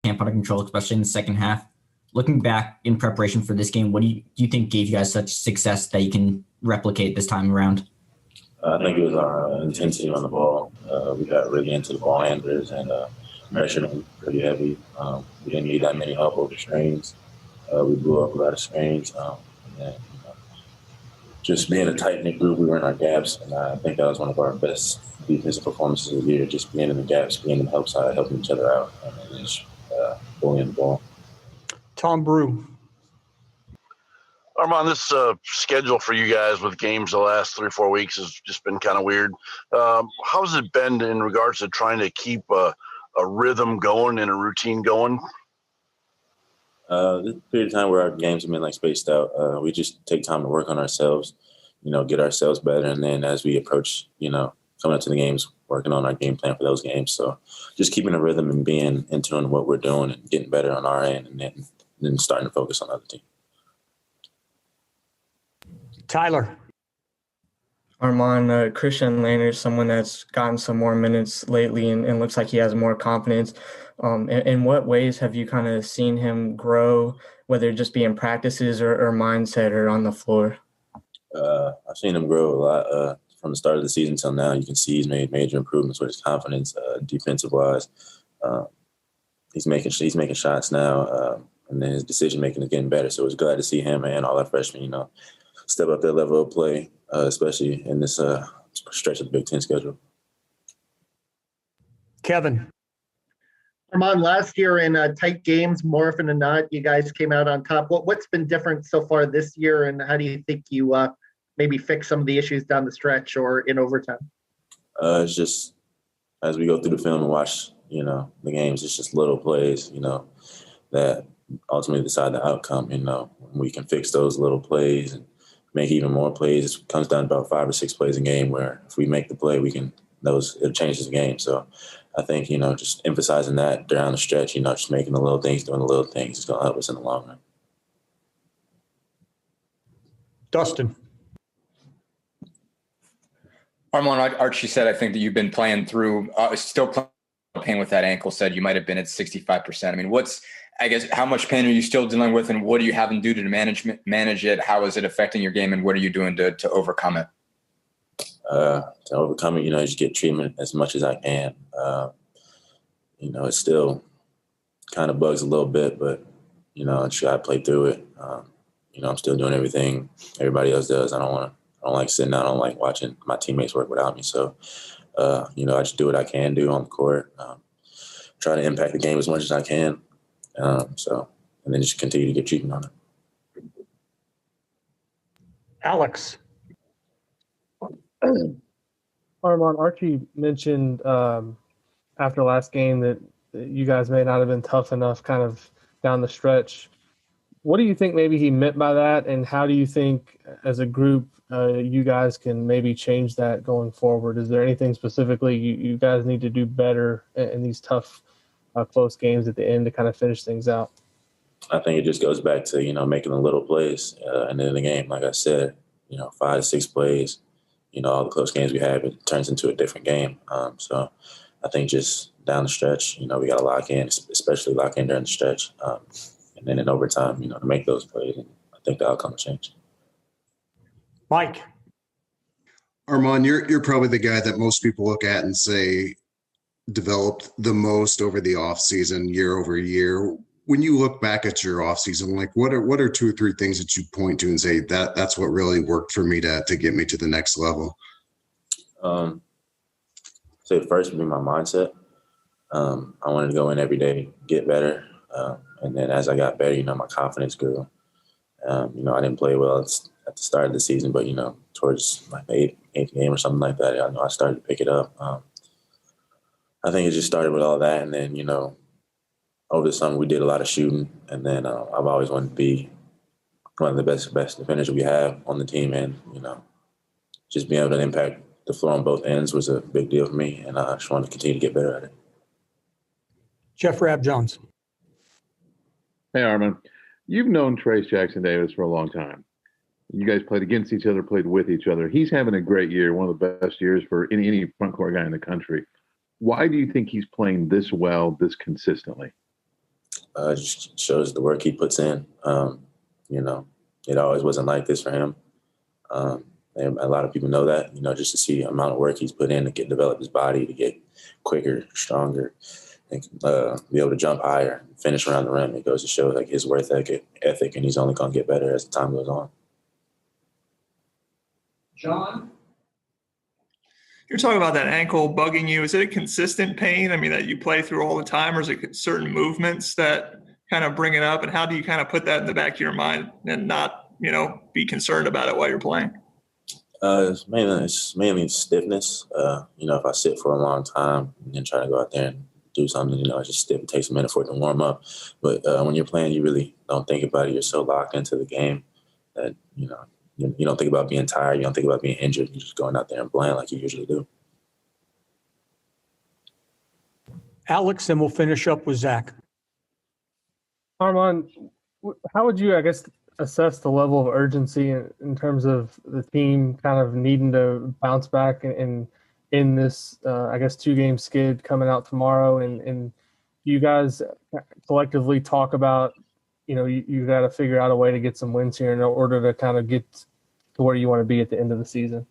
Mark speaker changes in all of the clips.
Speaker 1: camp under control, especially in the second half. Looking back in preparation for this game, what do you think gave you guys such success that you can replicate this time around?
Speaker 2: I think it was our intensity on the ball. We got really into the ball handlers and pressured them pretty heavy. We didn't need that many help over screens. We blew up a lot of screens. And just being a tight-knit group, we were in our gaps, and I think that was one of our best defensive performances of the year, just being in the gaps, being in the help side, helping each other out, and just bullying the ball.
Speaker 3: Tom Brew.
Speaker 4: Armaan, this schedule for you guys with games the last 3 or 4 weeks has just been kind of weird. How's it been in regards to trying to keep a rhythm going and a routine going?
Speaker 2: This period of time where our games have been spaced out, we just take time to work on ourselves, get ourselves better, and then as we approach, coming up to the games, working on our game plan for those games. So just keeping a rhythm and being in tune with what we're doing and getting better on our end, and then starting to focus on the other team.
Speaker 3: Tyler.
Speaker 5: Armaan, Christian Laner is someone that's gotten some more minutes lately and looks like he has more confidence. In what ways have you kind of seen him grow, whether it just be in practices or mindset or on the floor?
Speaker 2: I've seen him grow a lot from the start of the season till now. You can see he's made major improvements with his confidence, defensive-wise. He's making shots now, and then his decision-making is getting better. So it's glad to see him and all our freshmen, step up their level of play, especially in this stretch of the Big Ten schedule.
Speaker 3: Kevin.
Speaker 6: Armaan, last year in tight games, more often than not, you guys came out on top. What's been different so far this year, and how do you think you maybe fix some of the issues down the stretch or in overtime?
Speaker 2: It's just as we go through the film and watch, the games, it's just little plays, that ultimately decide the outcome. We can fix those little plays and make even more plays. It comes down to about 5 or 6 plays a game where if we make the play, it changes the game. So I think, just emphasizing that down the stretch, just making the little things, doing the little things is going to help us in the long run.
Speaker 3: Dustin.
Speaker 7: Armaan, like Archie said, I think that you've been playing through, still playing with that ankle, said you might have been at 65%. I mean, how much pain are you still dealing with, and what are you having to do to manage it? How is it affecting your game, and what are you doing to overcome it?
Speaker 2: To overcome it, just get treatment as much as I can. It still kind of bugs a little bit, but, I try to play through it. I'm still doing everything everybody else does. I don't like sitting down. I don't like watching my teammates work without me. So, I just do what I can do on the court, try to impact the game as much as I can. And then just continue to get treatment on it.
Speaker 3: Alex.
Speaker 8: Armaan, Archie mentioned after last game that you guys may not have been tough enough kind of down the stretch. What do you think maybe he meant by that, and how do you think as a group you guys can maybe change that going forward? Is there anything specifically you guys need to do better in these tough, close games at the end to kind of finish things out?
Speaker 2: I think it just goes back to, making the little plays and then the game. Like I said, 5 to 6 plays, all the close games we have, it turns into a different game. So I think just down the stretch, we got to lock in, especially lock in during the stretch. And then in overtime, to make those plays. And I think the outcome will change.
Speaker 3: Mike.
Speaker 9: Armaan, you're probably the guy that most people look at and say developed the most over the offseason, year over year. When you look back at your offseason, what are 2 or 3 things that you point to and say that's what really worked for me to get me to the next level?
Speaker 2: So first would be my mindset. I wanted to go in every day, get better. And then as I got better, my confidence grew. I didn't play well at the start of the season, but, towards the eighth game or something like that, I started to pick it up. I think it just started with all that. And then, over the summer we did a lot of shooting. And then I've always wanted to be one of the best defenders we have on the team. And, just being able to impact the floor on both ends was a big deal for me. And I just wanted to continue to get better at it.
Speaker 3: Jeff Rab-Jones.
Speaker 10: Hey, Armaan. You've known Trace Jackson-Davis for a long time. You guys played against each other, played with each other. He's having a great year, one of the best years for any front court guy in the country. Why do you think he's playing this well, this consistently?
Speaker 2: Just shows the work he puts in. You know, it always wasn't like this for him. And a lot of people know that, you know, just to see the amount of work he's put in to develop his body, to get quicker, stronger, and be able to jump higher, finish around the rim. It goes to show like his work ethic, and he's only going to get better as the time goes on.
Speaker 11: John? You're talking about that ankle bugging you. Is it a consistent pain? I mean, that you play through all the time, or is it certain movements that kind of bring it up? And how do you kind of put that in the back of your mind and not, you know, be concerned about it while you're playing?
Speaker 2: It's mainly stiffness. You know, if I sit for a long time and then try to go out there and do something, you know, it's just stiff. It takes a minute for it to warm up. But when you're playing, you really don't think about it. You're so locked into the game that, you know, you don't think about being tired. You don't think about being injured. You're just going out there and playing like you usually do.
Speaker 3: Alex, and we'll finish up with Zach.
Speaker 8: Armaan, how would you, I guess, assess the level of urgency in terms of the team kind of needing to bounce back in this, I guess, 2-game skid coming out tomorrow? And you guys collectively talk about, you know, you got to figure out a way to get some wins here in order to kind of get to where you want to be at the end of the season.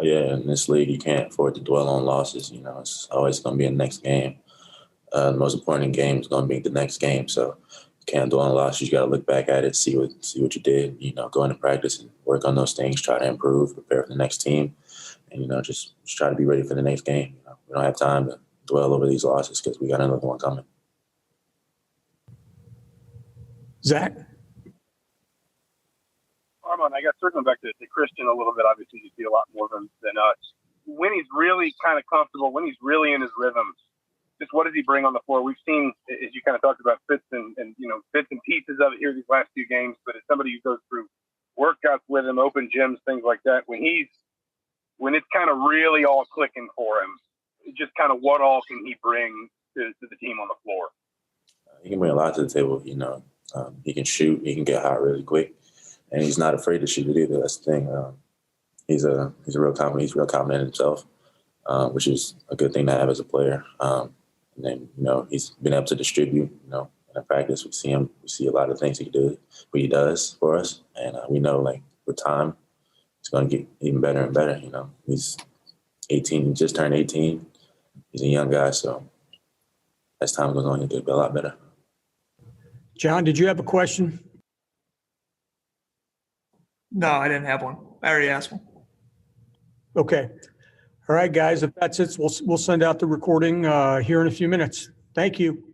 Speaker 2: Yeah, in this league, you can't afford to dwell on losses. You know, it's always going to be the next game. The most important game is going to be the next game. So you can't dwell on losses. You got to look back at it, see what you did. You know, go into practice and work on those things. Try to improve, prepare for the next team, and you know, just try to be ready for the next game. You know, we don't have time to dwell over these losses because we got another one coming.
Speaker 3: Zach?
Speaker 12: Armaan, I guess circling back to Christian a little bit, obviously you see a lot more than us. When he's really kind of comfortable, when he's really in his rhythms, just what does he bring on the floor? We've seen, as you kind of talked about, bits and you know, bits and pieces of it here these last few games, but as somebody who goes through workouts with him, open gyms, things like that, when it's kind of really all clicking for him, just kind of what all can he bring to the team on the floor?
Speaker 2: He can bring a lot to the table, you know. He can shoot. He can get hot really quick, and he's not afraid to shoot it either. That's the thing. He's a real confident. He's real confident in himself, which is a good thing to have as a player. And then, you know, he's been able to distribute. You know, in practice, we see a lot of things he does for us, and we know, like, with time, it's going to get even better and better. You know, he's 18. He just turned 18. He's a young guy, so as time goes on, he'll get a lot better.
Speaker 3: John, did you have a question?
Speaker 11: No, I didn't have one. I already asked one.
Speaker 3: Okay. All right, guys, if that's it, we'll send out the recording here in a few minutes. Thank you.